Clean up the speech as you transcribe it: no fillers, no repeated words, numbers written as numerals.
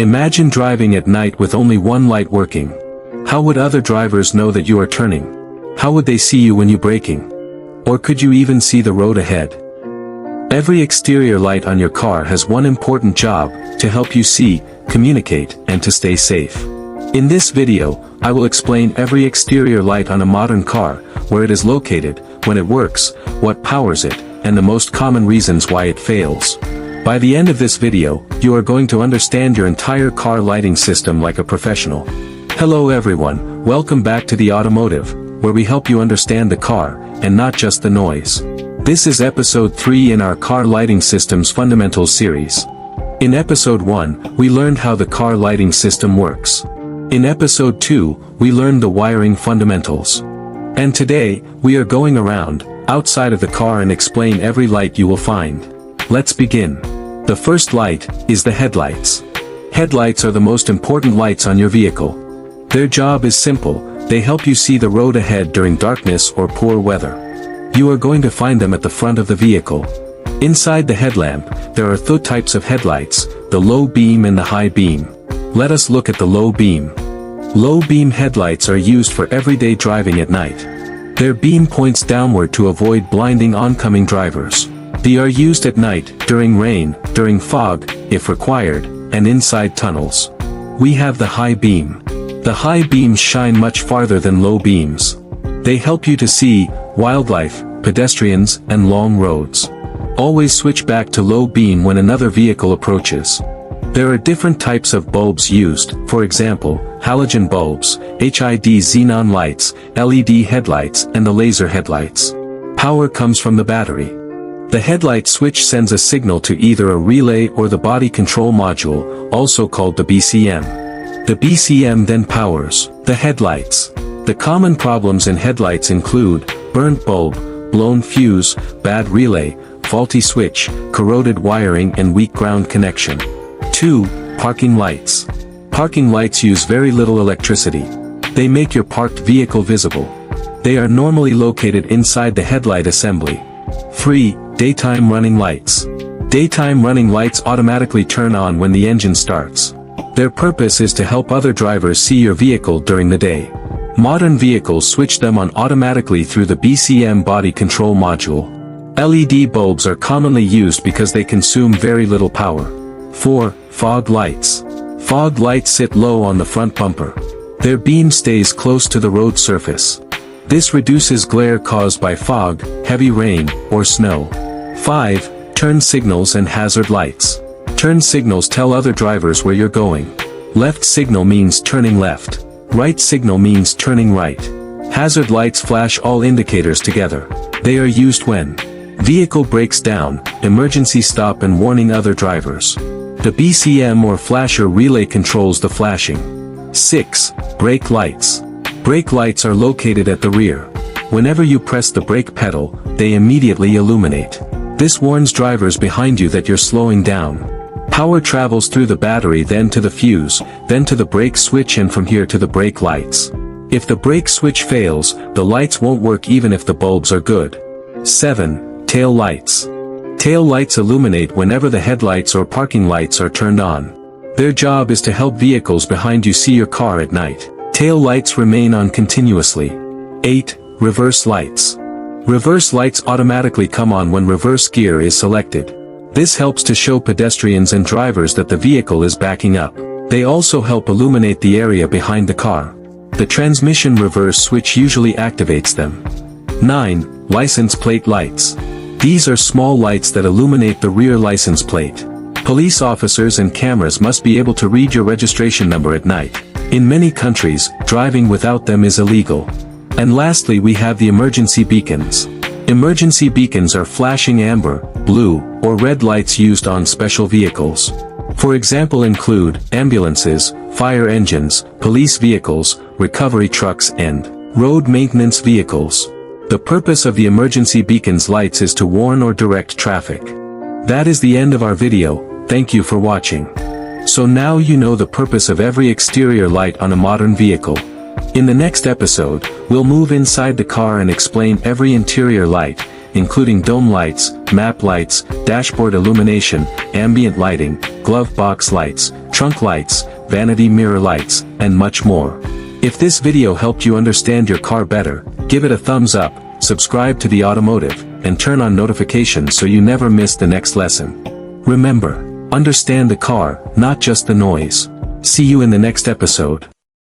Imagine driving at night with only one light working. How would other drivers know that you are turning? How would they see you when you're braking? Or could you even see the road ahead? Every exterior light on your car has one important job: to help you see, communicate, and to stay safe. In this video, I will explain every exterior light on a modern car, where it is located, when it works, what powers it, and the most common reasons why it fails. By the end of this video, you are going to understand your entire car lighting system like a professional. Hello everyone, welcome back to the Automotive, where we help you understand the car, and not just the noise. This is episode 3 in our Car Lighting Systems Fundamentals series. In episode 1, we learned how the car lighting system works. In episode 2, we learned the wiring fundamentals. And today, we are going around, outside of the car and explain every light you will find. Let's begin. The first light is the headlights. Headlights are the most important lights on your vehicle. Their job is simple: they help you see the road ahead during darkness or poor weather. You are going to find them at the front of the vehicle. Inside the headlamp, there are two types of headlights: the low beam and the high beam. Let us look at the low beam. Low beam headlights are used for everyday driving at night. Their beam points downward to avoid blinding oncoming drivers. They are used at night, during rain, during fog, if required, and inside tunnels. We have the high beam. The high beams shine much farther than low beams. They help you to see wildlife, pedestrians, and long roads. Always switch back to low beam when another vehicle approaches. There are different types of bulbs used, for example, halogen bulbs, HID xenon lights, LED headlights, and the laser headlights. Power comes from the battery. The headlight switch sends a signal to either a relay or the body control module, also called the BCM. The BCM then powers the headlights. The common problems in headlights include burnt bulb, blown fuse, bad relay, faulty switch, corroded wiring, and weak ground connection. 2. Parking lights. Parking lights use very little electricity. They make your parked vehicle visible. They are normally located inside the headlight assembly. 3. Daytime running lights. Daytime running lights automatically turn on when the engine starts. Their purpose is to help other drivers see your vehicle during the day. Modern vehicles switch them on automatically through the BCM body control module. LED bulbs are commonly used because they consume very little power. 4. Fog lights. Fog lights sit low on the front bumper. Their beam stays close to the road surface. This reduces glare caused by fog, heavy rain, or snow. 5. Turn signals and hazard lights. Turn signals tell other drivers where you're going. Left signal means turning left. Right signal means turning right. Hazard lights flash all indicators together. They are used when vehicle breaks down, emergency stop, and warning other drivers. The BCM or flasher relay controls the flashing. 6. Brake lights. Brake lights are located at the rear. Whenever you press the brake pedal, they immediately illuminate. This warns drivers behind you that you're slowing down. Power travels through the battery, then to the fuse, then to the brake switch, and from here to the brake lights. If the brake switch fails, the lights won't work even if the bulbs are good. 7. Tail lights. Tail lights illuminate whenever the headlights or parking lights are turned on. Their job is to help vehicles behind you see your car at night. Tail lights remain on continuously. 8. Reverse lights. Reverse lights automatically come on when reverse gear is selected. This helps to show pedestrians and drivers that the vehicle is backing up. They also help illuminate the area behind the car. The transmission reverse switch usually activates them. 9. License plate lights. These are small lights that illuminate the rear license plate. Police officers and cameras must be able to read your registration number at night. In many countries, driving without them is illegal. And lastly, we have the emergency beacons. Emergency beacons are flashing amber, blue, or red lights used on special vehicles. For example, include ambulances, fire engines, police vehicles, recovery trucks, and road maintenance vehicles. The purpose of the emergency beacons lights is to warn or direct traffic. That is the end of our video. Thank you for watching. So now you know the purpose of every exterior light on a modern vehicle. In the next episode, we'll move inside the car and explain every interior light, including dome lights, map lights, dashboard illumination, ambient lighting, glove box lights, trunk lights, vanity mirror lights, and much more. If this video helped you understand your car better, give it a thumbs up, subscribe to the Automotive, and turn on notifications so you never miss the next lesson. Remember, understand the car, not just the noise. See you in the next episode.